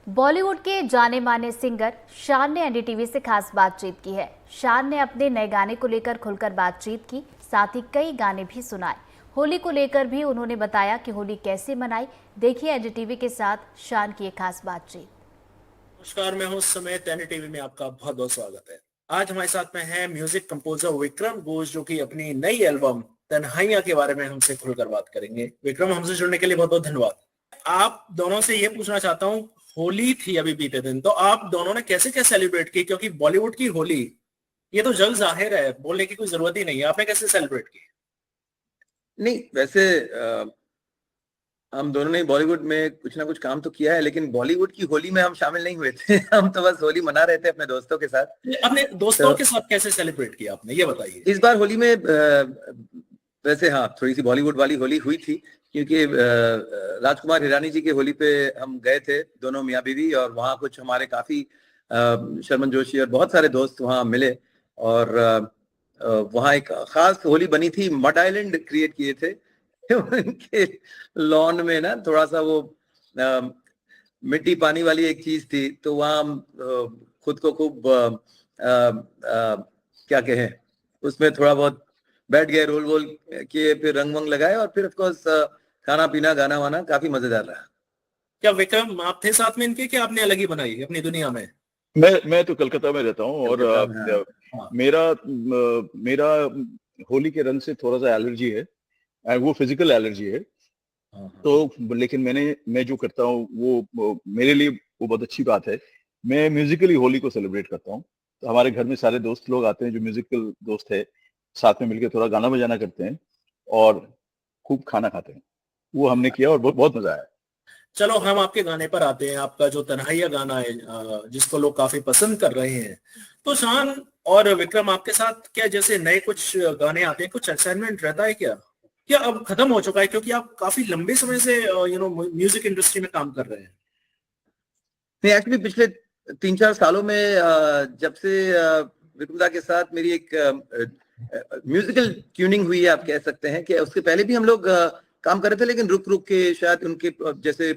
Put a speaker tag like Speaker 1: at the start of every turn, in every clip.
Speaker 1: बॉलीवुड के जाने माने सिंगर शान ने एनडीटीवी से खास बातचीत की है। शान ने अपने नए गाने को लेकर खुलकर बातचीत की, साथ ही कई गाने भी सुनाए। होली को लेकर भी उन्होंने बताया कि होली कैसे मनाई। देखिए एनडीटीवी के साथ शान की एक खास बातचीत।
Speaker 2: नमस्कार, मैं हूं समेत एनडीटीवी में आपका बहुत बहुत स्वागत है। आज हमारे साथ में है म्यूजिक कंपोजर विक्रम घोष, जो कि अपनी नई एल्बम तन्हाइयां के बारे में हमसे खुलकर बात करेंगे। विक्रम, हमसे जुड़ने के लिए बहुत बहुत धन्यवाद। आप दोनों से ये पूछना चाहता हूँ, होली थी अभी बीते दिन, तो आप दोनों ने कैसे क्या सेलिब्रेट की? क्योंकि बॉलीवुड की होली ये तो जग जाहिर है, बोलने की कोई जरूरत ही नहीं है। आपने कैसे सेलिब्रेट की?
Speaker 3: नहीं, वैसे हम दोनों ने बॉलीवुड में कुछ ना कुछ काम तो किया है, लेकिन बॉलीवुड की होली में हम शामिल नहीं हुए थे। हम तो बस होली मना रहे थे अपने दोस्तों के साथ।
Speaker 2: अपने दोस्तों
Speaker 3: तो
Speaker 2: के साथ कैसे सेलिब्रेट किया आपने, ये बताइए।
Speaker 3: इस बार होली में वैसे हाँ, थोड़ी सी बॉलीवुड वाली होली हुई थी, क्योंकि राजकुमार हिरानी जी के होली पे हम गए थे दोनों मियाँ बीवी, और वहाँ कुछ हमारे काफी शर्मन जोशी और बहुत सारे दोस्त वहाँ मिले। और वहाँ एक खास होली बनी थी, मड आइलैंड क्रिएट किए थे। उनके लॉन में ना थोड़ा सा वो मिट्टी पानी वाली एक चीज थी, तो वहाँ हम खुद को खूब क्या कहें, उसमें थोड़ा बहुत बैठ गए, रोल वोल किए, फिर रंग वंग लगाए, और फिर ऑफ कोर्स खाना पीना गाना वाना काफी मजेदार रहा।
Speaker 2: क्या विक्रम आप थे साथ में इनके, कि आपने अलग ही बनाई अपनी दुनिया में?
Speaker 4: मैं तो कलकत्ता में रहता हूँ, और
Speaker 3: कलकत्ता में, हाँ।
Speaker 2: हाँ।
Speaker 4: मेरा होली के रंग से थोड़ा सा एलर्जी है, और वो फिजिकल एलर्जी है।
Speaker 2: हाँ।
Speaker 4: तो लेकिन मैं जो करता हूँ वो मेरे लिए वो बहुत अच्छी बात है। मैं म्यूजिकली होली को सेलिब्रेट करता हूँ। तो हमारे घर में सारे दोस्त लोग आते हैं जो म्यूजिकल दोस्त है, साथ में मिलकर थोड़ा गाना बजाना करते हैं और खूब खाना खाते हैं। वो हमने किया और बहुत बहुत मजा आया।
Speaker 2: चलो हम आपके गाने पर आते हैं। आपका जो तन्हाइया गाना है, जिसको लोग काफी पसंद कर रहे हैं, तो शान और विक्रम आपके साथ क्या जैसे नए कुछ गाने आते हैं, कुछ असाइनमेंट रहता है क्या? क्या अब खत्म हो चुका है, क्योंकि आप काफी लंबे समय से म्यूजिक इंडस्ट्री में काम कर रहे हैं।
Speaker 3: नहीं, एक्चुअली पिछले 3-4 सालों में जब से विक्रमदा के साथ मेरी एक म्यूजिकल ट्यूनिंग हुई है, आप कह सकते हैं कि उसके पहले भी हम लोग काम कर रहे थे, लेकिन रुक रुक के, शायद उनके जैसे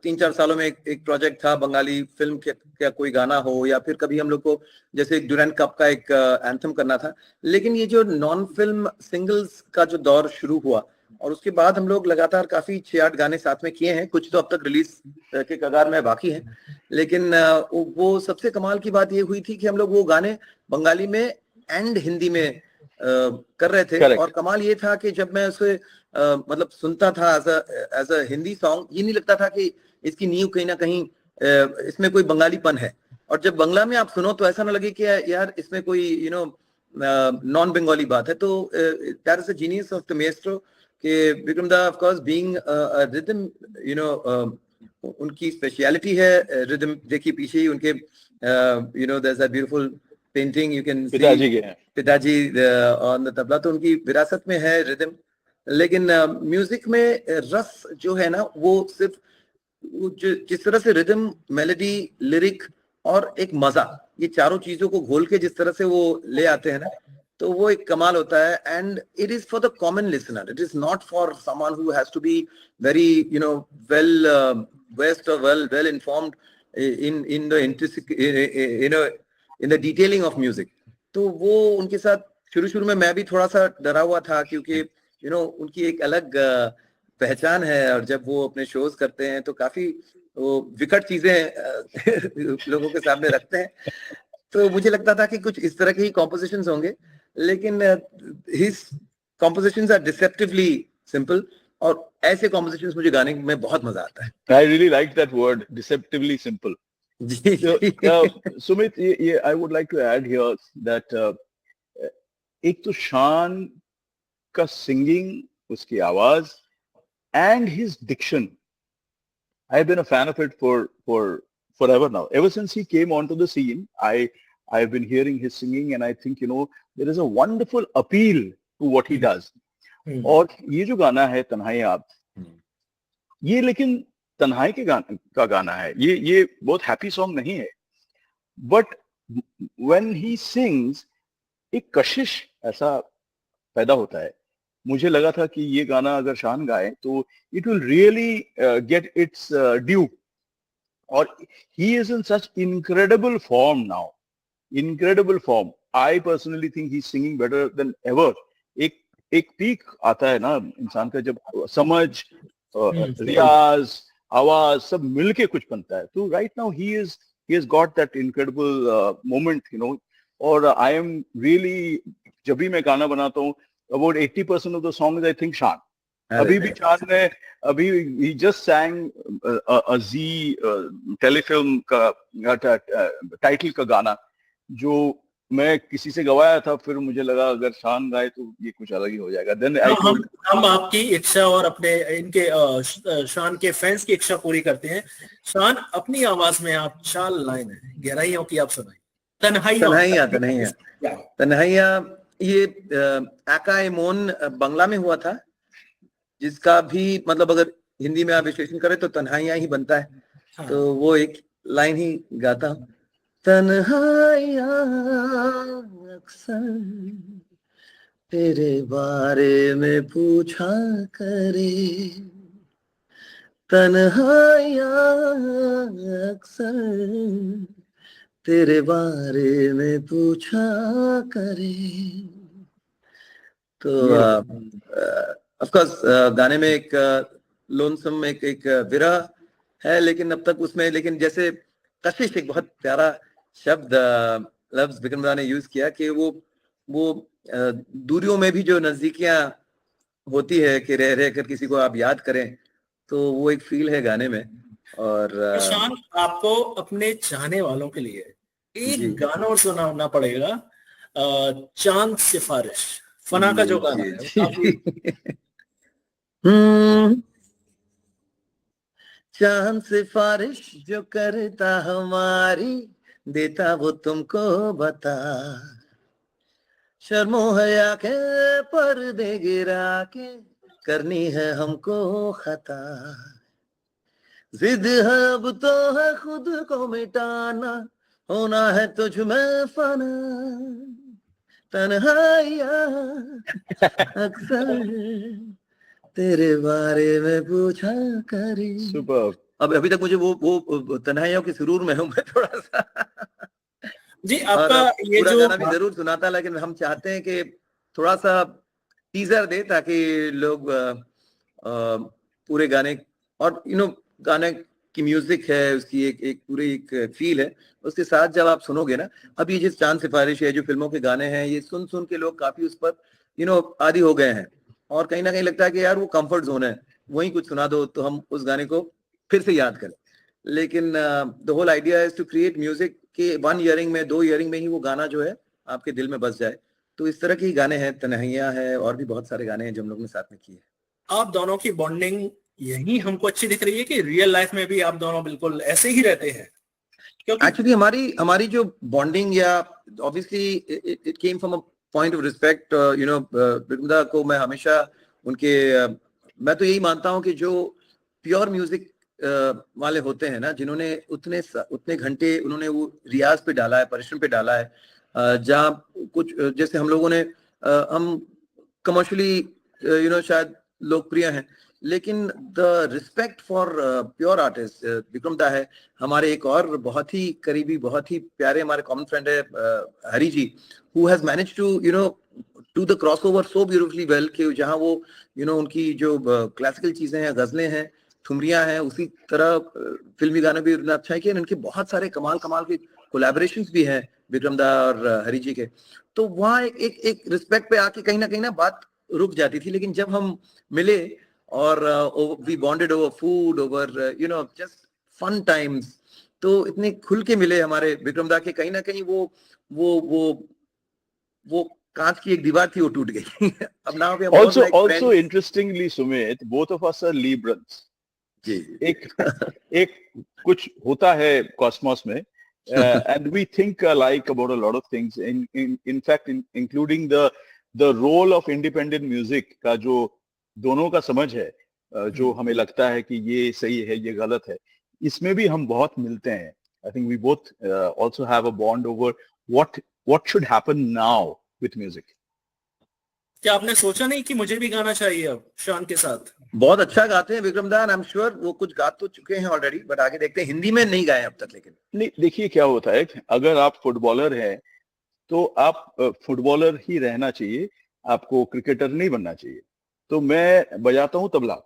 Speaker 3: 3-4 सालों में एक प्रोजेक्ट था बंगाली फिल्म का कोई गाना हो, या फिर कभी हम लोग को जैसे ड्यूरेंट कप का एक एंथम करना था। लेकिन ये जो नॉन फिल्म सिंगल्स का जो दौर शुरू हुआ, और उसके बाद हम लोग लगातार काफी 6-8 गाने साथ में किए हैं, कुछ तो अब तक रिलीज के कगार में बाकी है। लेकिन वो सबसे कमाल की बात ये हुई थी कि हम लोग वो गाने बंगाली में एंड हिंदी में कर रहे थे।
Speaker 4: Correct.
Speaker 3: और कमाल ये था कि जब मैं उसे मतलब सुनता था एज अ हिंदी सॉन्ग, ये नहीं लगता था कि इसकी नींव कहीं ना कहीं इसमें कोई बंगालीपन है। और जब बंगला में आप सुनो तो ऐसा ना लगे कि यार इसमें कोई नॉन बंगाली बात है। तो that is the genius of the maestro कि Vikram da, of course being rhythm, उनकी स्पेशलिटी है रिदम। देखिए पीछे ही उनके there is a beautiful painting, you can see
Speaker 4: पिताजी के हैं।
Speaker 3: पिताजी ऑन द तबला। तो उनकी विरासत में है रिदम। लेकिन म्यूजिक में रस जो है ना, वो सिर्फ जिस तरह से रिदम, मेलोडी, लिरिक और एक मजा, ये चारों चीजों को घोल के जिस तरह से वो ले आते हैं ना, तो वो एक कमाल होता है। And it is for the common listener, it is not for someone who has to be very well versed और well informed in the in the detailing of music. तो वो उनके साथ शुरू शुरू में मैं भी थोड़ा सा डरा हुआ था, क्योंकि उनकी एक अलग पहचान है, और जब वो अपने शोज करते हैं तो काफी वो विकट चीजें लोगों के सामने रखते हैं। तो मुझे लगता था कि कुछ इस तरह के ही कॉम्पोजिशंस होंगे, लेकिन his compositions are deceptively simple, और ऐसे कॉम्पोजिशंस मुझे गाने में बहुत मजा आता है।
Speaker 4: I really like that word, deceptively simple.
Speaker 3: Ji
Speaker 4: So,
Speaker 3: ji.
Speaker 4: Sumit, I would like to add here that एक तो शान का सिंगिंग, उसकी आवाज and his diction. I've been a fan of it for forever now. Ever since he came onto the scene, I've been hearing his singing, and I think there is a wonderful appeal to what he does. और ये जो गाना है तन्हाई आप, ये लेकिन तन्हाई का गाना है, ये बहुत हैप्पी सॉन्ग नहीं है। बट व्हेन ही सिंग्स, एक कशिश ऐसा पैदा होता है। मुझे लगा था कि ये गाना अगर शान गाए तो it will really get it's due. और he is in such incredible form now, incredible form. I personally think he's singing better than ever. एक एक पीक आता है ना इंसान का, जब समझ, रियाज, आवाज सब मिलके कुछ बनता है. तो right now he has got that incredible moment, you know. और I am really, जब भी मैं गाना बनाता हूँ, about 80% of the songs I think शान. अभी भी शान ने, अभी he just sang a Z telefilm का टाइटल का गाना, जो मैं किसी से गवाया था, फिर मुझे लगा अगर शान गाए तो ये कुछ अलग ही हो जाएगा. Then
Speaker 2: हम आपकी इच्छा और अपने इनके शान के फैंस की इच्छा पूरी करते हैं. शान, अपनी आवाज में आप 4 लाइन है गहराइयों की आप सुनाइए.
Speaker 3: तन्हाइया ये आकाएमोन बांग्ला में हुआ था, जिसका भी मतलब अगर हिंदी में आप विश्लेषण करें तो तन्हाइया ही बनता है.
Speaker 2: हाँ.
Speaker 3: तो वो एक लाइन ही गाता हूँ. तन्हाइया अक्सर तेरे बारे में पूछा करे, तन्हाइया अक्सर तेरे बारे में पूछा करे. तो ऑफ कोर्स गाने में एक लोनसम एक विरह है, लेकिन अब तक उसमें, लेकिन जैसे कशिश एक बहुत प्यारा शब्द लफ्ज विक्रम दा ने यूज किया कि वो दूरियों में भी जो नजदीकियां होती है कि रह रह कर किसी को आप याद करें, तो वो एक फील है गाने में. और
Speaker 2: शान, आपको अपने चाहने वालों के लिए एक गाना और सुनाना पड़ेगा, चांद सिफारिश, फना का जो गाना है.
Speaker 3: चांद सिफारिश जो करता हमारी, देता वो तुमको बता, शर्मो हया के पर्दे गिरा के करनी है हमको खता, जिद है अब तो है खुद को मिटाना, होना है तुझ में फना, तन्हाइया अक्सर तेरे बारे में पूछा करी.
Speaker 4: सुपर.
Speaker 3: अब अभी तक मुझे वो तन्हाइयों की सुरूर में हूँ मैं थोड़ा सा.
Speaker 2: जी, आपका ये
Speaker 3: पूरा
Speaker 2: जो
Speaker 3: गाना भी जरूर सुनाता, लेकिन हम चाहते हैं कि थोड़ा सा टीजर दे ताकि लोग पूरे गाने, और गाने की म्यूजिक है उसकी एक पूरी एक फील है, उसके साथ जब आप सुनोगे ना, अब ये जिस चांद सिफारिश है, जो फिल्मों के गाने हैं, ये सुन सुन के लोग काफी उस पर आदी हो गए हैं, और कहीं ना कहीं लगता है कि यार वो कंफर्ट जोन है, वही कुछ सुना दो तो हम उस गाने को फिर से याद करें. लेकिन the whole idea is to create music के 1 ईयरिंग में 2 ईयरिंग में ही वो गाना जो है आपके दिल में बस जाए. तो इस तरह के ही गाने हैं, तन्हाइया है, और भी बहुत सारे गाने हैं जो हम लोग ने साथ में किए.
Speaker 2: आप दोनों की बॉन्डिंग यही हमको अच्छी दिख रही है कि रियल लाइफ में भी आप दोनों बिल्कुल ऐसे ही रहते हैं? क्योंकि
Speaker 3: एक्चुअली हमारी जो बॉन्डिंग, या obviously it came from a point of respect. Vikram को मैं हमेशा उनके मैं तो यही मानता हूँ कि जो प्योर म्यूजिक वाले होते हैं ना, जिन्होंने उतने घंटे उन्होंने वो रियाज पे डाला है, परिश्रम पे डाला है, जहाँ कुछ जैसे हम लोगों ने हम कमर्शियली शायद लोकप्रिय हैं, लेकिन the respect for pure artist Vikram दा है. हमारे एक और बहुत ही करीबी, बहुत ही प्यारे हमारे कॉमन फ्रेंड है Hari ji, who has managed to do the crossover so beautifully well, कि जहाँ वो उनकी जो क्लासिकल चीजें हैं, गजलें हैं, ठुमरियां हैं, उसी तरह फिल्मी गाने भी इतना अच्छा है कि इनके बहुत सारे कमाल के कोलैबोरेशंस भी हैं विक्रम दा और हरी जी के. तो वहाँ एक रिस्पेक्ट पे आके कहीं ना बात रुक जाती थी, लेकिन जब हम मिले और we bonded over food, over just fun times, तो इतने खुल के मिले हमारे विक्रम दा के, कहीं ना कहीं वो कांच की एक दीवार थी, वो टूट गई. अब now we are
Speaker 4: also interestingly, Sumit, both of us are Librans.
Speaker 3: जी.
Speaker 4: एक कुछ होता है कॉस्मोस में, and we think alike about a lot of things, in fact including the role of independent music का जो दोनों का समझ है, जो हमें लगता है कि ये सही है, ये गलत है, इसमें भी हम बहुत मिलते हैं. I think we both also have a bond over what should happen now with music.
Speaker 2: क्या आपने सोचा नहीं कि मुझे भी गाना चाहिए अब शान के साथ?
Speaker 3: बहुत अच्छा गाते हैं विक्रम दा, आई एम श्योर वो कुछ गा तो चुके हैं ऑलरेडी, बट आगे देखते हैं। हिंदी में नहीं गाए अब तक लेकिन।
Speaker 4: नहीं, देखिए क्या होता है, अगर आप फुटबॉलर हैं तो आप फुटबॉलर ही रहना चाहिए, आपको क्रिकेटर नहीं बनना चाहिए। तो मैं बजाता हूँ tabla,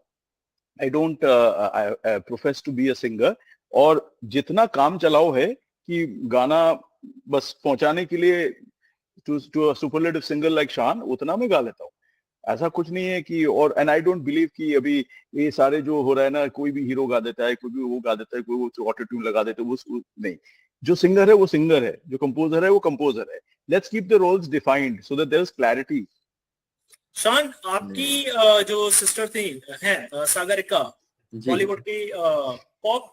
Speaker 4: I don't profess to be a singer, और जितना काम चलाओ है कि गाना बस पहुंचाने के लिए to a superlative singer like Shaan, उतना मैं गा लेता हूँ। ऐसा कुछ नहीं है कि, और एंड आई डोंट बिलीव कि अभी ये सारे जो हो रहा है ना, कोई भी हीरो गा देता है, कोई भी वो गा देता है, कोई वो ऑटो ट्यून लगा देता है, वो नहीं। जो सिंगर है वो सिंगर है, जो कंपोजर है वो कंपोजर है। Let's keep the roles defined so that there is clarity.
Speaker 2: Shaan, आपकी जो सिस्टर थी हैं सागरिका,
Speaker 3: जी।
Speaker 2: बॉलीवुड की पॉप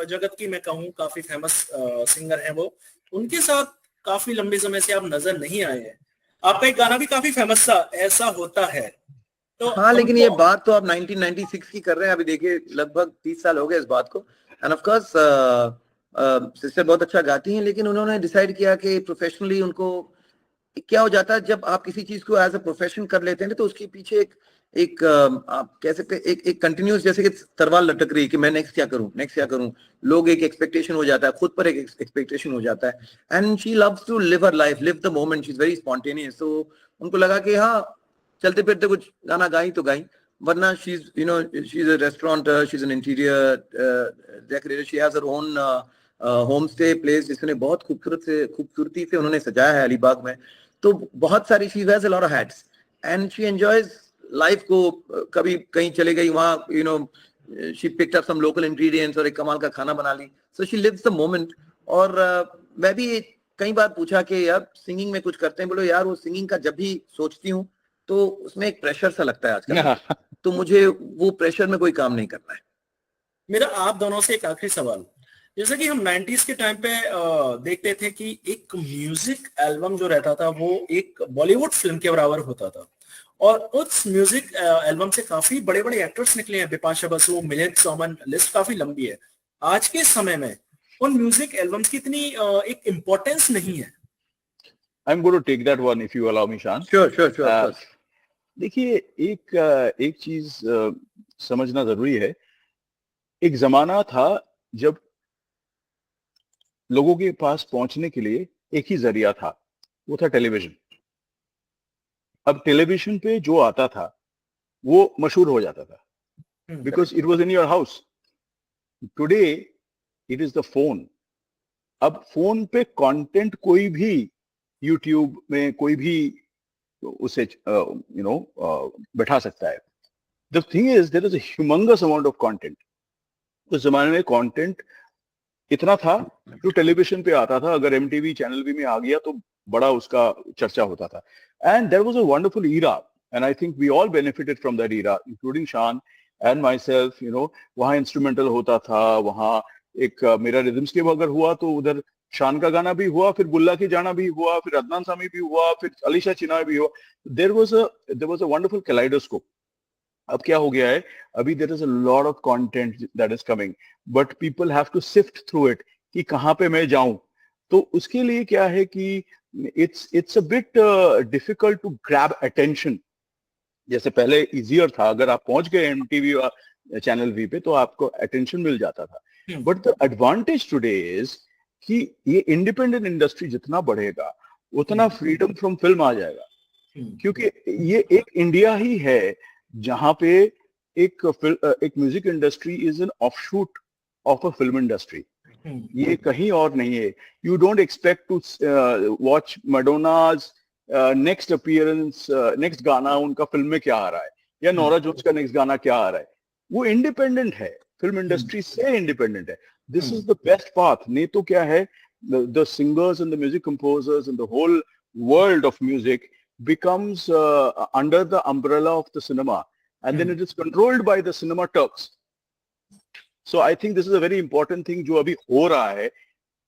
Speaker 2: जगत की मैं कहूँ काफी फेमस सिंगर हैं वो, उनके साथ काफी लंबे समय से आप नजर नहीं आए हैं। आपका एक गाना भी काफी फेमस था, ऐसा होता है। तो
Speaker 3: हाँ, लेकिन ये
Speaker 2: हमको
Speaker 3: बात तो आप 1996 की कर रहे हैं, अभी देखिए लगभग 30 साल हो गए इस बात को। एंड ऑफ कोर्स सिस्टर बहुत अच्छा गाती हैं, लेकिन उन्होंने डिसाइड किया कि प्रोफेशनली उनको क्या हो जाता है, जब आप किसी चीज को एज अ प्रोफेशन कर लेते हैं तो उसके पीछे एक आप कह सकते हैं एक कंटिन्यूस, जैसे कि तलवार लटक रही है कि मैं नेक्स्ट क्या करूं, नेक्स्ट क्या करूं। लोग एक एक्सपेक्टेशन हो जाता है, खुद पर एक एक्सपेक्टेशन हो जाता है। And she loves to live her life, live the moment, she is very spontaneous. तो उनको लगा कि हाँ, चलते फिरते कुछ गाना गाई तो गाई, वरना she is she is a restaurateur, she is an interior decorator, she has her own home stay place जिसने बहुत खूबसूरती से उन्होंने सजाया है अलीबाग में। तो बहुत सारी, she has a lot of hats and she enjoys life को। कभी कहीं चले गई, वहाँ she picked up some local ingredients और एक कमाल का खाना बना ली। So she lives the moment. और मैं भी कई बार पूछा कि यार सिंगिंग में कुछ करते हैं, बोलो यार वो सिंगिंग का जब भी सोचती हूँ तो उसमें एक प्रेशर सा लगता है आजकल, तो मुझे वो प्रेशर में कोई काम नहीं करना है।
Speaker 2: मेरा आप दोनों से एक आखिरी सवाल, जैसे कि हम 90s के टाइम पे देखते थे कि एक म्यूजिक एल्बम जो रहता था वो एक बॉलीवुड फिल्म के बराबर होता था, और उस म्यूजिक एल्बम से काफी बड़े बड़े एक्टर्स निकले हैं, बिपाशा बसु, मिलिंद सोमन, लिस्ट काफी लंबी है। आज के समय में उन म्यूजिक एल्बम्स की इतनी एक इम्पोर्टेंस नहीं है।
Speaker 4: I am going to take that one if you allow me, Shaan.
Speaker 3: Sure sure sure, of course.
Speaker 4: देखिए, एक चीज समझना जरूरी है। एक जमाना था जब लोगों के पास पहुंचने के लिए एक ही जरिया था, वो था टेलीविजन। अब टेलीविजन पे जो आता था वो मशहूर हो जाता था, because it was in your house. Today it is the phone. अब फोन पे कंटेंट कोई भी, यूट्यूब में कोई भी उसे बैठा सकता है। The thing is there is a humongous amount of content. उस जमाने में कंटेंट इतना था जो टेलीविजन पे आता था, अगर एमटीवी चैनल भी में आ गया तो बड़ा उसका चर्चा होता था। And there was a wonderful era, and I think we all benefited from that era, including Shaan and myself. वहाँ इंस्ट्रूमेंटल होता था, वहाँ एक मेरा रिदम्स के अगर हुआ तो उधर शान का गाना भी हुआ, फिर बुल्ला की जाना भी हुआ, फिर अदनान सामी भी हुआ, फिर अलीशा चिनाय भी हुआ। There was a wonderful kaleidoscope. अब क्या हो गया है, अभी there is a lot of content that is coming, but people have to sift through it कि कहाँ पे मैं जाऊं। तो उसके लिए क्या है कि it's a bit difficult to grab attention. जैसे पहले इजियर था, अगर आप पहुंच गए एमटीवी चैनल वी पे तो आपको अटेंशन मिल जाता था। But the advantage today is कि ये इंडिपेंडेंट इंडस्ट्री जितना बढ़ेगा उतना फ्रीडम फ्रॉम फिल्म आ जाएगा, क्योंकि ये एक इंडिया ही है जहां पे एक music industry is an offshoot of a film industry. ये कहीं और नहीं है। You don't expect to watch Madonna's next appearance, next गाना उनका फिल्म में क्या आ रहा है, या नोरा जोन्स का नेक्स्ट गाना क्या आ रहा है। वो इंडिपेंडेंट है, फिल्म इंडस्ट्री से इंडिपेंडेंट है। This is the best path. नहीं तो क्या है, the singers and the music composers and the whole world of music becomes under the umbrella of the cinema, and then it is controlled by the cinema Turks. So I think this is a very important thing जो अभी हो रहा है।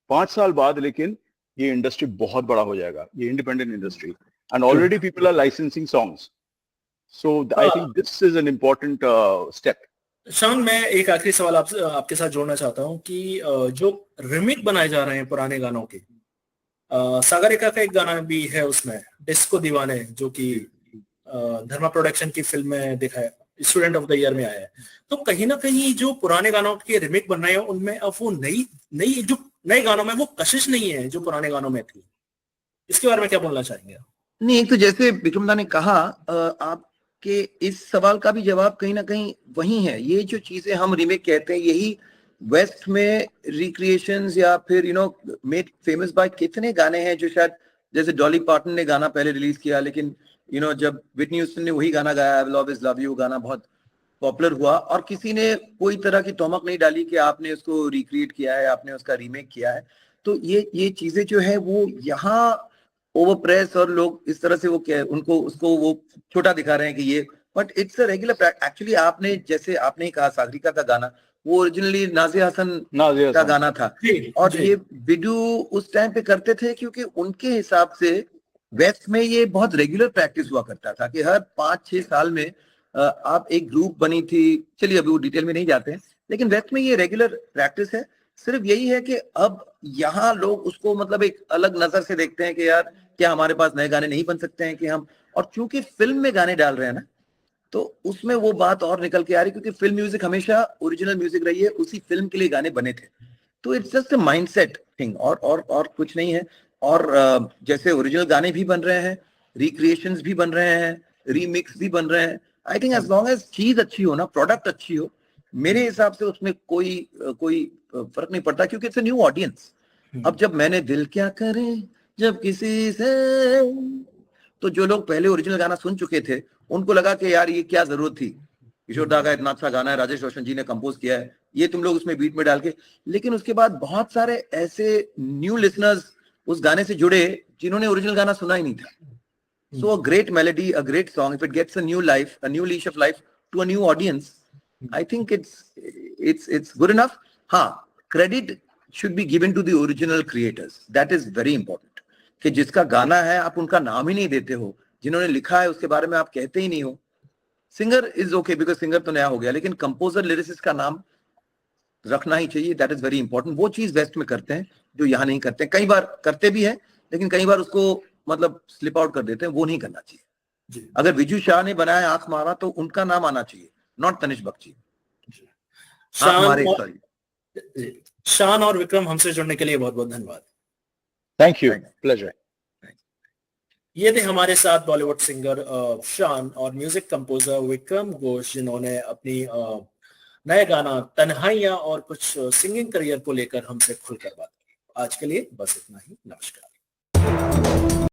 Speaker 4: 5 साल बाद लेकिन ये industry बहुत बड़ा हो जाएगा, ये independent industry, and already people are licensing songs. So I think this is an important step.
Speaker 2: शान, मैं एक आखिरी सवाल आपके साथ जोड़ना चाहता हूँ कि जो रिमिक बनाए जा रहे हैं पुराने गानों के, सागरिका का एक गाना भी है उसमें, डिस्को दीवाने, जो कि धर्मा प्रोडक्शन की फिल्म में देखा है, स्टूडेंट ऑफ द ईयर में आया है। तो कहीं ना कहीं जो पुराने गानों के रिमेक बन रहे हैं उनमें अब वो नई जो नए गानों में वो कशिश नहीं है जो पुराने गानों में थी। इसके बारे में क्या बोलना चाहेंगे आप?
Speaker 3: नहीं, एक तो जैसे विक्रम दा ने कहा, आपके इस सवाल का भी जवाब कहीं ना कहीं वही है। ये जो चीजें हम रीमेक कहते हैं, यही वेस्ट में रिक्रिएशंस या फिर मेड फेमस बाय कितने गाने हैं जो शायद, जैसे डॉली पार्टन ने गाना पहले रिलीज किया, लेकिन जब व्हिटनी ह्यूस्टन ने वही गाना गाया, I will always love you, गाना बहुत पॉपुलर हुआ और किसी ने कोई तरह की तोमक नहीं डाली कि आपने उसको रिक्रिएट किया है, आपने उसका रीमेक किया है। तो ये चीजें जो है वो यहाँ ओवर प्रेस और लोग इस तरह से वो उनको उसको वो छोटा दिखा रहे हैं कि ये, but it's a regular actually. आपने ही कहा सागरिका का गाना, वो ओरिजिनली नाज़िया हसन का गाना था और ये विडू उस टाइम पे करते थे क्योंकि उनके हिसाब से वेस्ट में ये बहुत रेगुलर प्रैक्टिस हुआ करता था कि हर 5-6 साल में आप एक ग्रुप बनी थी। चलिए अभी वो डिटेल में नहीं जाते हैं, लेकिन वेस्ट में ये रेगुलर प्रैक्टिस है। सिर्फ यही है कि अब यहाँ लोग उसको मतलब एक अलग नजर से देखते हैं कि यार क्या हमारे पास नए गाने नहीं बन सकते हैं कि हम, और चूंकि फिल्म में गाने डाल रहे हैं ना, तो उसमें वो बात और निकल के आ रही, क्योंकि फिल्म म्यूजिक हमेशा ओरिजिनल म्यूजिक रही है, उसी फिल्म के लिए गाने बने थे। तो it's just a mindset thing और कुछ नहीं है। और जैसे ओरिजिनल गाने भी बन रहे हैं, रिक्रिएशंस भी बन रहे हैं, रीमिक्स भी बन रहे हैं। I think as long as चीज अच्छी हो ना, प्रोडक्ट अच्छी हो, मेरे हिसाब से उसमें कोई फर्क नहीं पड़ता, क्योंकि इट्स अ न्यू ऑडियंस। अब जब मैंने दिल क्या करे जब किसी से, तो जो लोग पहले ओरिजिनल गाना सुन चुके थे उनको लगा कि यार ये क्या जरूरत थी, किशोर दा का इतना अच्छा गाना है, राजेश रोशन जी ने कंपोज किया है, ये तुम लोग उसमें बीट में डाल के। लेकिन उसके बाद बहुत सारे ऐसे न्यू लिसनर्स उस गाने से जुड़े जिन्होंने ओरिजिनल गाना सुना ही नहीं था। So a great melody, a great song, if it gets a new life, a new lease of life to a new audience, I think it's good enough. हाँ, credit should be given to the original creators. That is very important. कि जिसका गाना है आप उनका नाम ही नहीं देते हो, जिन्होंने लिखा है उसके बारे में आप कहते ही नहीं हो। Singer is okay because singer तो नया हो गया, लेकिन कंपोजर लिरिसिस्ट का नाम रखना ही चाहिए। That is very important. वो चीज वेस्ट में करते हैं जो यहाँ नहीं करते हैं। कई बार करते भी हैं, लेकिन कई बार उसको मतलब स्लिप आउट कर देते हैं। वो नहीं करना चाहिए। अगर विजू शाह ने बनाया आंख मारा तो उनका नाम आना चाहिए, नॉट तनिष्क बख्शी।
Speaker 2: शान और विक्रम, हमसे जुड़ने के लिए बहुत बहुत धन्यवाद।
Speaker 4: Thank you, pleasure.
Speaker 2: ये थे हमारे साथ बॉलीवुड सिंगर शान और म्यूजिक कंपोजर विक्रम घोष, जिन्होंने अपनी नया गाना तन्हाइयां और कुछ सिंगिंग करियर को लेकर हमसे खुलकर बात की। आज के लिए बस इतना ही। नमस्कार।